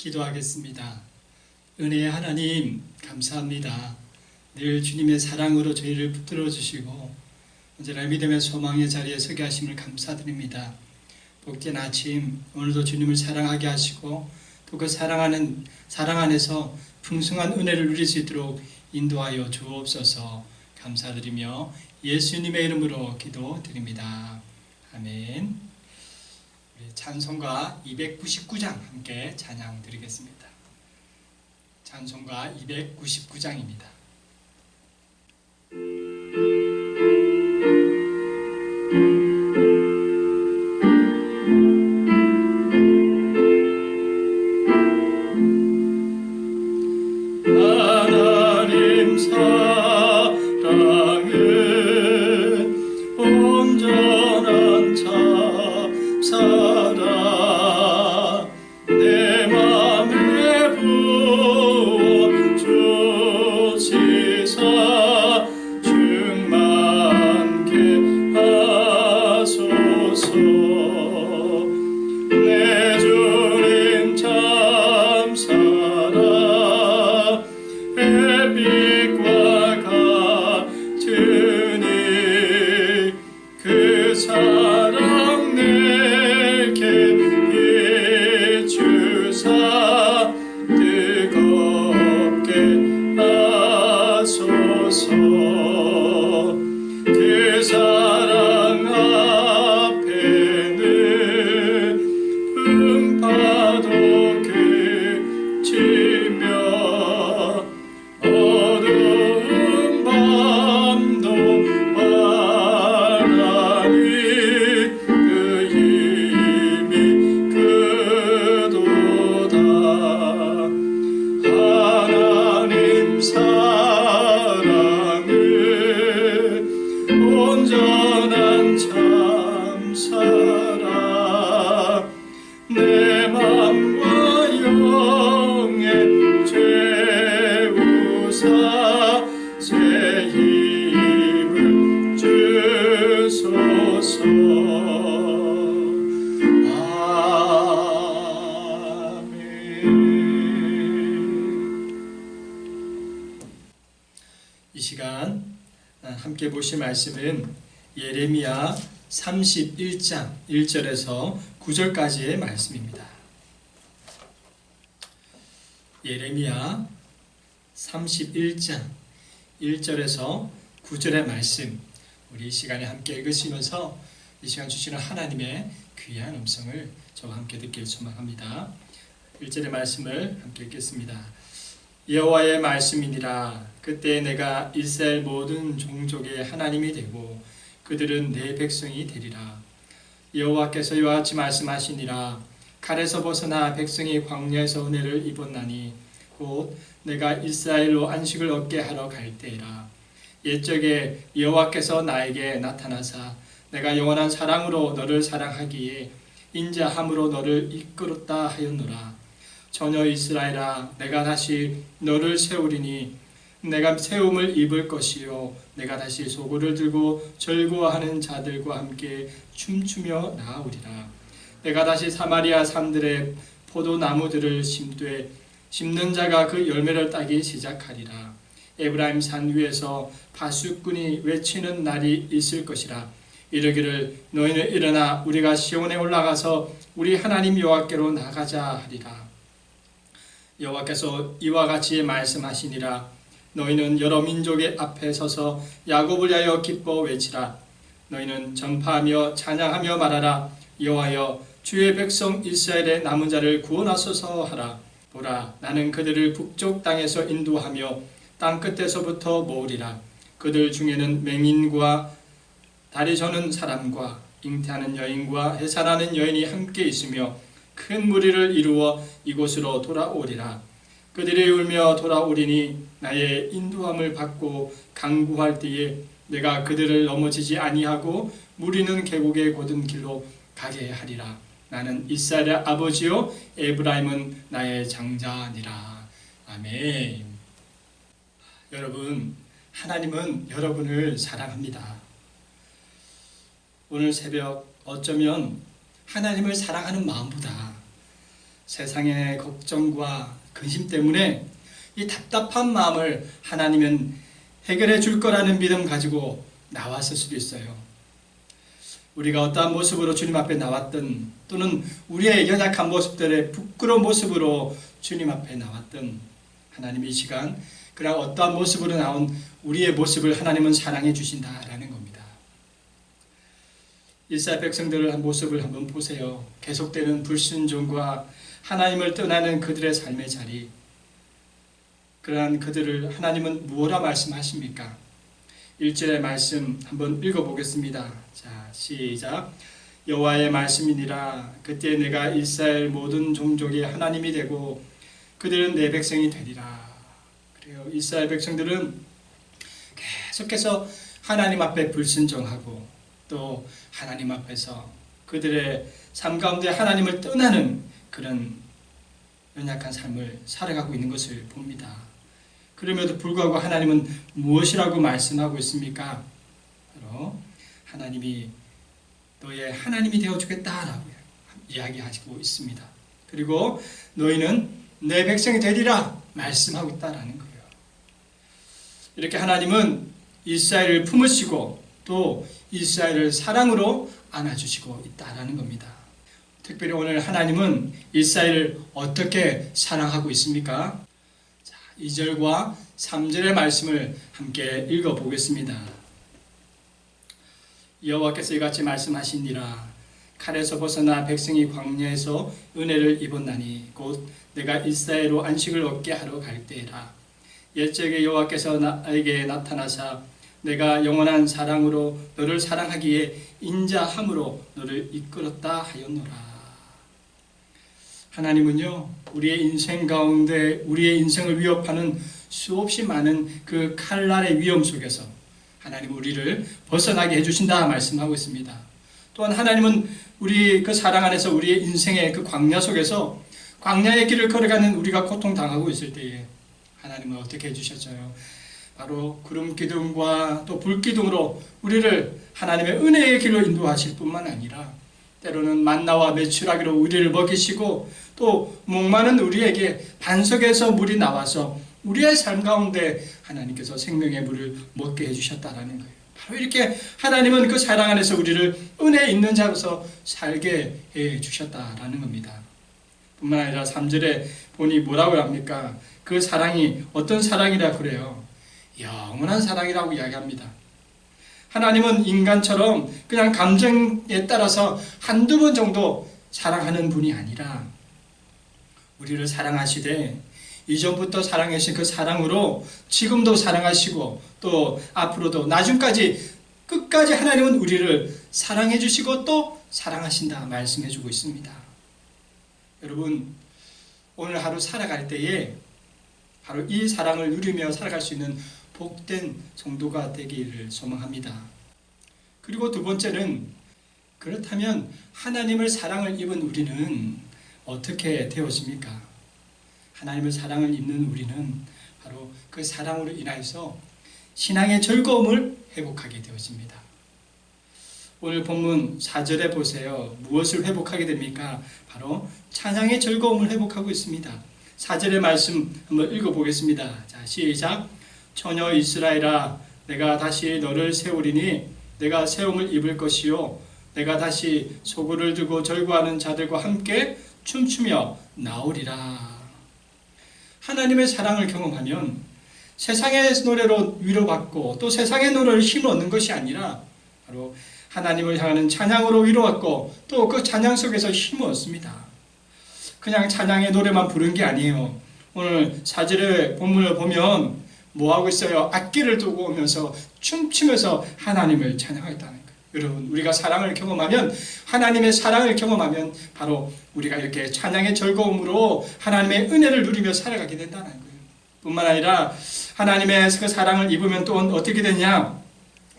기도하겠습니다. 은혜의 하나님 감사합니다. 늘 주님의 사랑으로 저희를 붙들어 주시고 언제나 믿음의 소망의 자리에 서게 하심을 감사드립니다. 복된 아침, 오늘도 주님을 사랑하게 하시고 또 그 사랑 안에서 풍성한 은혜를 누릴 수 있도록 인도하여 주옵소서. 감사드리며 예수님의 이름으로 기도드립니다. 아멘. 우리 찬송가 299장 함께 찬양 드리겠습니다. 찬송가 299장입니다. 하나님 사랑은 온전한 참사랑 내 맘에 부어주시사 충만케 하소서. 내 주님 참사랑 햇빛과 같으니 그 사랑 내게 비추사 뜨겁게 하소서. 그 사랑 앞에는 풍파도 그치며 어두운 밤도 환하니 그 힘이 크도다. 하나님 사랑은 온전한 참사랑 내 맘과 영에 채우사 새 힘을 주소서. 이 시간 함께 보실 말씀은 예레미야 31장 1절에서 9절까지의 말씀입니다. 예레미야 31장 1절에서 9절의 말씀, 우리 이 시간에 함께 읽으시면서 이 시간 주시는 하나님의 귀한 음성을 저와 함께 듣길 소망합니다. 1절의 말씀을 함께 읽겠습니다. 여호와의 말씀이니라. 그때 내가 이스라엘 모든 종족의 하나님이 되고 그들은 내 백성이 되리라. 여호와께서 이와 같이 말씀하시니라. 칼에서 벗어나 백성이 광야에서 은혜를 입었나니 곧 내가 이스라엘로 안식을 얻게 하러 갈 때이라. 옛적에 여호와께서 나에게 나타나사 내가 영원한 사랑으로 너를 사랑하기에 인자함으로 너를 이끌었다 하였노라. 전혀 이스라엘아, 내가 다시 너를 세우리니 내가 세움을 입을 것이요 내가 다시 소고를 들고 절구하는 자들과 함께 춤추며 나아오리라. 내가 다시 사마리아 산들의 포도나무들을 심되 심는 자가 그 열매를 따기 시작하리라. 에브라임 산 위에서 바숫꾼이 외치는 날이 있을 것이라. 이르기를 너희는 일어나 우리가 시온에 올라가서 우리 하나님 여호와께로 나가자 하리라. 여호와께서 이와 같이 말씀하시니라. 너희는 여러 민족의 앞에 서서 야곱을 위하여 기뻐 외치라. 너희는 전파하며 찬양하며 말하라. 여호와여, 주의 백성 이스라엘의 남은 자를 구원하소서 하라. 보라, 나는 그들을 북쪽 땅에서 인도하며 땅 끝에서부터 모으리라. 그들 중에는 맹인과 다리 저는 사람과 잉태하는 여인과 해산하는 여인이 함께 있으며 큰 무리를 이루어 이곳으로 돌아오리라. 그들이 울며 돌아오리니 나의 인도함을 받고 강구할 때에 내가 그들을 넘어지지 아니하고 무리는 계곡의 곧은 길로 가게 하리라. 나는 이스라엘의 아버지요 에브라임은 나의 장자니라. 아멘. 여러분, 하나님은 여러분을 사랑합니다. 오늘 새벽 어쩌면 하나님을 사랑하는 마음보다 세상의 걱정과 근심 때문에 이 답답한 마음을 하나님은 해결해 줄 거라는 믿음 가지고 나왔을 수도 있어요. 우리가 어떠한 모습으로 주님 앞에 나왔든 또는 우리의 연약한 모습들의 부끄러운 모습으로 주님 앞에 나왔든 하나님 이 시간 그냥 어떠한 모습으로 나온 우리의 모습을 하나님은 사랑해 주신다라는 겁니다. 이스라엘 백성들의 모습을 한번 보세요. 계속되는 불순종과 하나님을 떠나는 그들의 삶의 자리, 그러한 그들을 하나님은 무엇라 말씀하십니까? 1절의 말씀 한번 읽어보겠습니다. 자, 시작. 여호와의 말씀이니라. 그때 내가 이스라엘 모든 종족의 하나님이 되고 그들은 내 백성이 되리라. 그래요. 이스라엘 백성들은 계속해서 하나님 앞에 불순종하고 또 하나님 앞에서 그들의 삶 가운데 하나님을 떠나는 그런 연약한 삶을 살아가고 있는 것을 봅니다. 그럼에도 불구하고 하나님은 무엇이라고 말씀하고 있습니까? 바로 하나님이 너의 하나님이 되어주겠다라고 이야기하시고 있습니다. 그리고 너희는 내 백성이 되리라 말씀하고 있다라는 거예요. 이렇게 하나님은 이스라엘을 품으시고 또 이스라엘을 사랑으로 안아주시고 있다라는 겁니다. 특별히 오늘 하나님은 이스라엘을 어떻게 사랑하고 있습니까? 2절과 3절의 말씀을 함께 읽어보겠습니다. 여호와께서 이같이 말씀하시니라. 칼에서 벗어나 백성이 광야에서 은혜를 입었나니 곧 내가 이스라엘로 안식을 얻게 하러 갈 때라. 옛적에 여호와께서 나에게 나타나사 내가 영원한 사랑으로 너를 사랑하기에 인자함으로 너를 이끌었다 하였노라. 하나님은요, 우리의 인생 가운데 우리의 인생을 위협하는 수없이 많은 그 칼날의 위험 속에서 하나님은 우리를 벗어나게 해주신다 말씀하고 있습니다. 또한 하나님은 우리 그 사랑 안에서 우리의 인생의 그 광야 속에서 광야의 길을 걸어가는 우리가 고통당하고 있을 때에 하나님은 어떻게 해주셨어요? 바로 구름 기둥과 또 불 기둥으로 우리를 하나님의 은혜의 길로 인도하실 뿐만 아니라 때로는 만나와 메추라기로 우리를 먹이시고 또 목마른 우리에게 반석에서 물이 나와서 우리의 삶 가운데 하나님께서 생명의 물을 먹게 해주셨다라는 거예요. 바로 이렇게 하나님은 그 사랑 안에서 우리를 은혜 있는 자로서 살게 해주셨다라는 겁니다. 뿐만 아니라 3절에 보니 뭐라고 합니까? 그 사랑이 어떤 사랑이라 그래요? 영원한 사랑이라고 이야기합니다. 하나님은 인간처럼 그냥 감정에 따라서 한두 번 정도 사랑하는 분이 아니라 우리를 사랑하시되 이전부터 사랑하신 그 사랑으로 지금도 사랑하시고 또 앞으로도 나중까지 끝까지 하나님은 우리를 사랑해 주시고 또 사랑하신다 말씀해 주고 있습니다. 여러분, 오늘 하루 살아갈 때에 바로 이 사랑을 누리며 살아갈 수 있는 복된 성도가 되기를 소망합니다. 그리고 두 번째는, 그렇다면 하나님을 사랑을 입은 우리는 어떻게 되었습니까? 하나님을 사랑을 입는 우리는 바로 그 사랑으로 인하여서 신앙의 즐거움을 회복하게 되었습니다. 오늘 본문 4절에 보세요. 무엇을 회복하게 됩니까? 바로 찬양의 즐거움을 회복하고 있습니다. 4절의 말씀 한번 읽어보겠습니다. 자, 시작. 처녀 이스라엘아, 내가 다시 너를 세우리니 내가 세움을 입을 것이요 내가 다시 소굴을 두고 절구하는 자들과 함께 춤추며 나오리라. 하나님의 사랑을 경험하면 세상의 노래로 위로받고 또 세상의 노래를 힘을 얻는 것이 아니라 바로 하나님을 향하는 찬양으로 위로받고 또 그 찬양 속에서 힘을 얻습니다. 그냥 찬양의 노래만 부른 게 아니에요. 오늘 4절의 본문을 보면 뭐하고 있어요? 악기를 두고 오면서 춤추면서 하나님을 찬양하겠다는 거예요. 여러분, 우리가 사랑을 경험하면, 하나님의 사랑을 경험하면 바로 우리가 이렇게 찬양의 즐거움으로 하나님의 은혜를 누리며 살아가게 된다는 거예요. 뿐만 아니라 하나님의 그 사랑을 입으면 또 어떻게 되냐?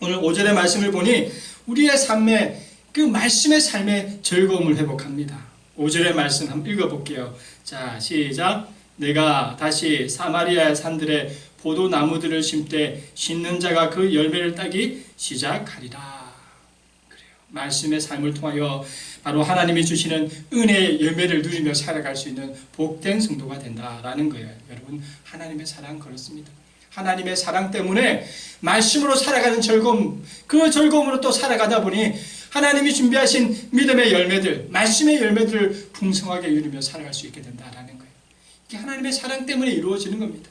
오늘 5절의 말씀을 보니 우리의 삶에 그 말씀의 삶의 즐거움을 회복합니다. 5절의 말씀 한번 읽어볼게요. 자, 시작. 내가 다시 사마리아의 산들에 포도나무들을 심되 심는 자가 그 열매를 따기 시작하리라. 그래요. 말씀의 삶을 통하여 바로 하나님이 주시는 은혜의 열매를 누리며 살아갈 수 있는 복된 성도가 된다라는 거예요. 여러분, 하나님의 사랑 그렇습니다. 하나님의 사랑 때문에 말씀으로 살아가는 즐거움, 그 즐거움으로 또 살아가다 보니 하나님이 준비하신 믿음의 열매들, 말씀의 열매들을 풍성하게 누리며 살아갈 수 있게 된다라는 거예요. 이게 하나님의 사랑 때문에 이루어지는 겁니다.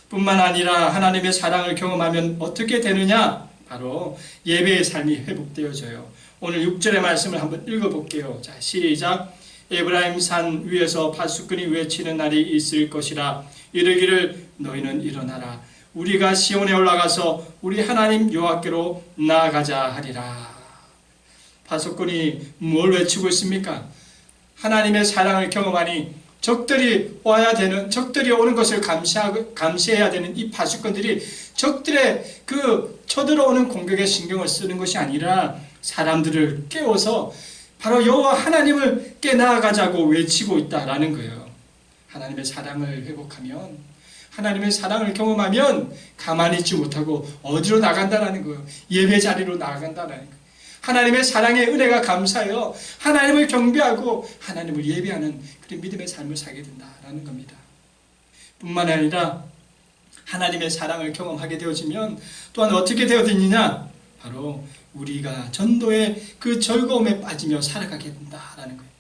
뿐만 아니라 하나님의 사랑을 경험하면 어떻게 되느냐? 바로 예배의 삶이 회복되어져요. 오늘 6절의 말씀을 한번 읽어볼게요. 자, 시작. 에브라임 산 위에서 파수꾼이 외치는 날이 있을 것이라. 이르기를 너희는 일어나라. 우리가 시온에 올라가서 우리 하나님 여호와께로 나아가자 하리라. 파수꾼이 뭘 외치고 있습니까? 하나님의 사랑을 경험하니 적들이 와야 되는, 적들이 오는 것을 감시해야 되는 이 파수꾼들이 적들의 그 쳐들어오는 공격에 신경을 쓰는 것이 아니라 사람들을 깨워서 바로 여호와 하나님을 깨 나아가자고 외치고 있다라는 거예요. 하나님의 사랑을 회복하면, 하나님의 사랑을 경험하면 가만히 있지 못하고 어디로 나간다라는 거예요. 예배 자리로 나간다라는 거예요. 하나님의 사랑의 은혜가 감사해요. 하나님을 경배하고 하나님을 예배하는 그런 믿음의 삶을 살게 된다라는 겁니다. 뿐만 아니라 하나님의 사랑을 경험하게 되어지면 또한 어떻게 되어지느냐? 바로 우리가 전도의 그 즐거움에 빠지며 살아가게 된다라는 거예요.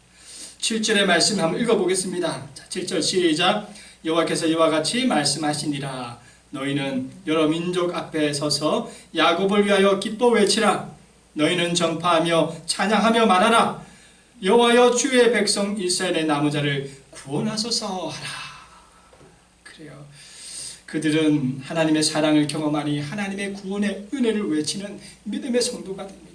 7절의 말씀 한번 읽어보겠습니다. 자, 7절 시작. 여호와께서 이와 같이 말씀하시니라. 너희는 여러 민족 앞에 서서 야곱을 위하여 기뻐 외치라. 너희는 전파하며 찬양하며 말하라. 여호와여 주의 백성 이스라엘의 남은 자를 구원하소서 하라. 그래요. 그들은 하나님의 사랑을 경험하니 하나님의 구원의 은혜를 외치는 믿음의 성도가 됩니다.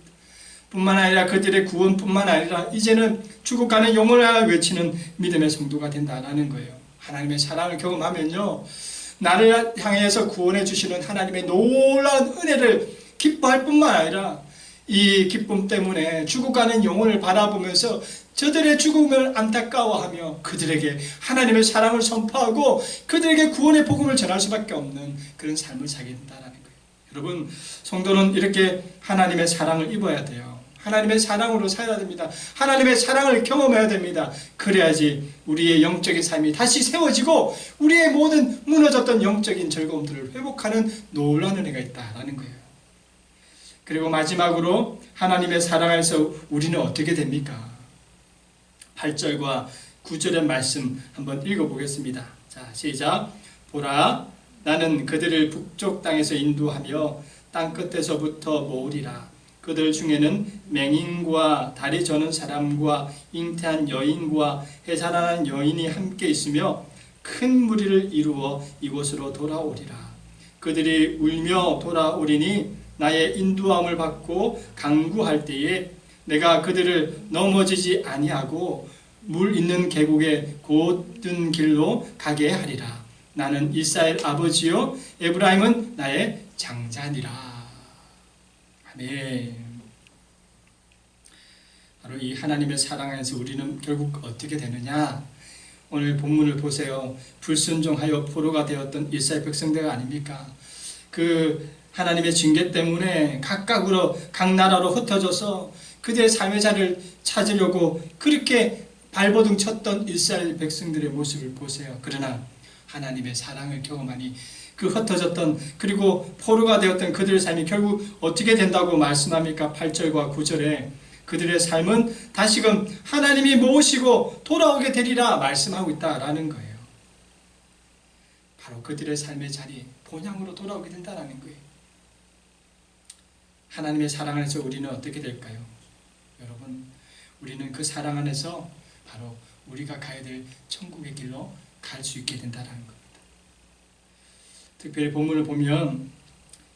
뿐만 아니라 그들의 구원뿐만 아니라 이제는 죽어가는 영혼을 외치는 믿음의 성도가 된다는 거예요. 하나님의 사랑을 경험하면요, 나를 향해서 구원해 주시는 하나님의 놀라운 은혜를 기뻐할 뿐만 아니라 이 기쁨 때문에 죽어가는 영혼을 바라보면서 저들의 죽음을 안타까워하며 그들에게 하나님의 사랑을 선포하고 그들에게 구원의 복음을 전할 수밖에 없는 그런 삶을 살게 된다는 거예요. 여러분, 성도는 이렇게 하나님의 사랑을 입어야 돼요. 하나님의 사랑으로 살아야 됩니다. 하나님의 사랑을 경험해야 됩니다. 그래야지 우리의 영적인 삶이 다시 세워지고 우리의 모든 무너졌던 영적인 즐거움들을 회복하는 놀라운 은혜가 있다는 거예요. 그리고 마지막으로 하나님의 사랑 안에서 우리는 어떻게 됩니까? 8절과 9절의 말씀 한번 읽어보겠습니다. 자, 시작. 보라, 나는 그들을 북쪽 땅에서 인도하며 땅끝에서부터 모으리라. 그들 중에는 맹인과 다리 저는 사람과 잉태한 여인과 해산하는 여인이 함께 있으며 큰 무리를 이루어 이곳으로 돌아오리라. 그들이 울며 돌아오리니 나의 인도함을 받고 강구할 때에 내가 그들을 넘어지지 아니하고 물 있는 계곡의 곧은 길로 가게 하리라. 나는 이스라엘 아버지요 에브라임은 나의 장자니라. 아멘. 바로 이 하나님의 사랑 안에서 우리는 결국 어떻게 되느냐? 오늘 본문을 보세요. 불순종하여 포로가 되었던 이스라엘 백성들 아닙니까? 그 하나님의 징계 때문에 각각으로 각 나라로 흩어져서 그들의 삶의 자리를 찾으려고 그렇게 발버둥 쳤던 이스라엘 백성들의 모습을 보세요. 그러나 하나님의 사랑을 경험하니 그 흩어졌던 그리고 포로가 되었던 그들의 삶이 결국 어떻게 된다고 말씀합니까? 8절과 9절에 그들의 삶은 다시금 하나님이 모으시고 돌아오게 되리라 말씀하고 있다라는 거예요. 바로 그들의 삶의 자리, 본향으로 돌아오게 된다는 거예요. 하나님의 사랑 안에서 우리는 어떻게 될까요? 여러분, 우리는 그 사랑 안에서 바로 우리가 가야 될 천국의 길로 갈 수 있게 된다는 겁니다. 특별히 본문을 보면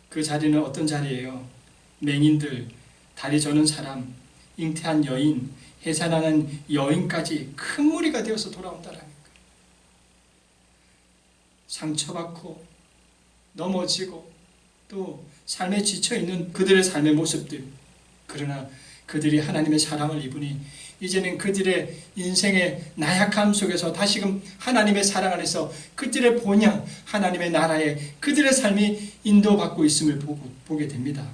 그 자리는 어떤 자리예요? 맹인들, 다리 저는 사람, 잉태한 여인, 해산하는 여인까지 큰 무리가 되어서 돌아온다는 거예요. 상처받고 넘어지고 또 삶에 지쳐있는 그들의 삶의 모습들, 그러나 그들이 하나님의 사랑을 입으니 이제는 그들의 인생의 나약함 속에서 다시금 하나님의 사랑 안에서 그들의 본향, 하나님의 나라에 그들의 삶이 인도받고 있음을 보게 됩니다.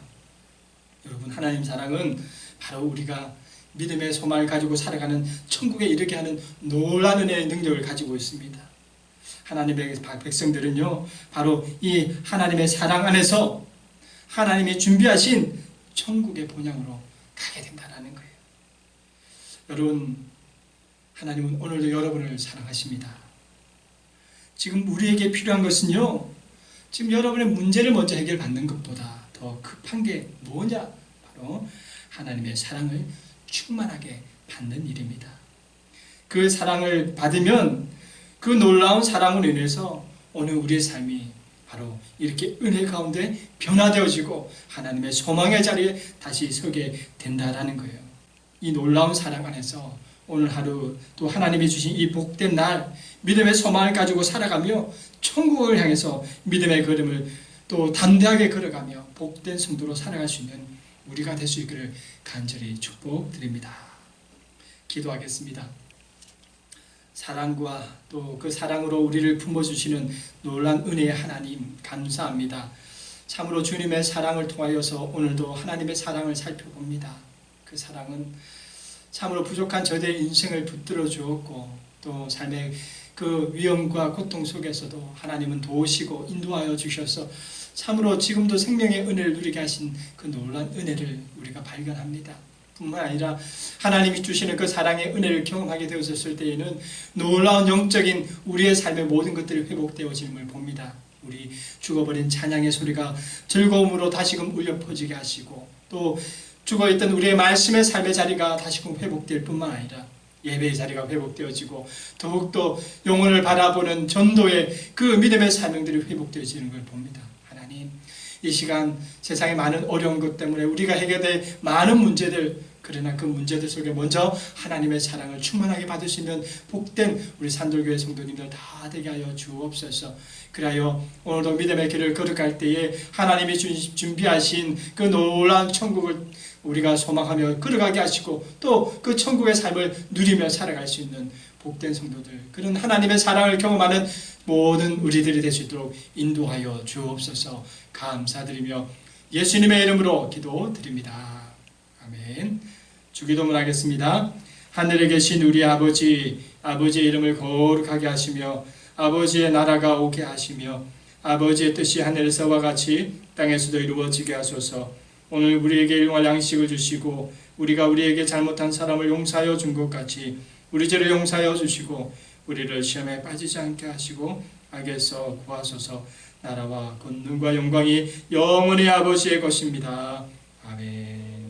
여러분, 하나님 사랑은 바로 우리가 믿음의 소망을 가지고 살아가는 천국에 이르게 하는 놀라운 은혜의 능력을 가지고 있습니다. 하나님의 백성들은요, 바로 이 하나님의 사랑 안에서 하나님이 준비하신 천국의 본향으로 가게 된다는 거예요. 여러분, 하나님은 오늘도 여러분을 사랑하십니다. 지금 우리에게 필요한 것은요, 지금 여러분의 문제를 먼저 해결받는 것보다 더 급한 게 뭐냐? 바로 하나님의 사랑을 충만하게 받는 일입니다. 그 사랑을 받으면 그 놀라운 사랑으로 인해서 오늘 우리의 삶이 바로 이렇게 은혜 가운데 변화되어지고 하나님의 소망의 자리에 다시 서게 된다라는 거예요. 이 놀라운 사랑 안에서 오늘 하루 또 하나님이 주신 이 복된 날 믿음의 소망을 가지고 살아가며 천국을 향해서 믿음의 걸음을 또 담대하게 걸어가며 복된 성도로 살아갈 수 있는 우리가 될 수 있기를 간절히 축복드립니다. 기도하겠습니다. 사랑과 또 그 사랑으로 우리를 품어주시는 놀라운 은혜의 하나님 감사합니다. 참으로 주님의 사랑을 통하여서 오늘도 하나님의 사랑을 살펴봅니다. 그 사랑은 참으로 부족한 저들의 인생을 붙들어 주었고 또 삶의 그 위험과 고통 속에서도 하나님은 도우시고 인도하여 주셔서 참으로 지금도 생명의 은혜를 누리게 하신 그 놀라운 은혜를 우리가 발견합니다. 뿐만 아니라 하나님이 주시는 그 사랑의 은혜를 경험하게 되었을 때에는 놀라운 영적인 우리의 삶의 모든 것들이 회복되어짐을 봅니다. 우리 죽어버린 찬양의 소리가 즐거움으로 다시금 울려 퍼지게 하시고 또 죽어있던 우리의 말씀의 삶의 자리가 다시금 회복될 뿐만 아니라 예배의 자리가 회복되어지고 더욱더 영혼을 바라보는 전도의 그 믿음의 사명들이 회복되어지는 걸 봅니다. 하나님, 이 시간 세상의 많은 어려운 것 때문에 우리가 해결될 많은 문제들, 그러나 그 문제들 속에 먼저 하나님의 사랑을 충만하게 받을 수 있는 복된 우리 산돌교회 성도님들 다 되게 하여 주옵소서. 그리하여 오늘도 믿음의 길을 걸어갈 때에 하나님이 준비하신 그 놀라운 천국을 우리가 소망하며 걸어가게 하시고 또 그 천국의 삶을 누리며 살아갈 수 있는 복된 성도들, 그런 하나님의 사랑을 경험하는 모든 우리들이 될 수 있도록 인도하여 주옵소서. 감사드리며 예수님의 이름으로 기도드립니다. 아멘. 주기도문 하겠습니다. 하늘에 계신 우리 아버지, 아버지의 이름을 거룩하게 하시며 아버지의 나라가 오게 하시며 아버지의 뜻이 하늘에서와 같이 땅에서도 이루어지게 하소서. 오늘 우리에게 일용할 양식을 주시고 우리가 우리에게 잘못한 사람을 용서하여 준 것 같이 우리 죄를 용서하여 주시고 우리를 시험에 빠지지 않게 하시고 악에서 구하소서. 나라와 권능과 영광이 영원히 아버지의 것입니다. 아멘.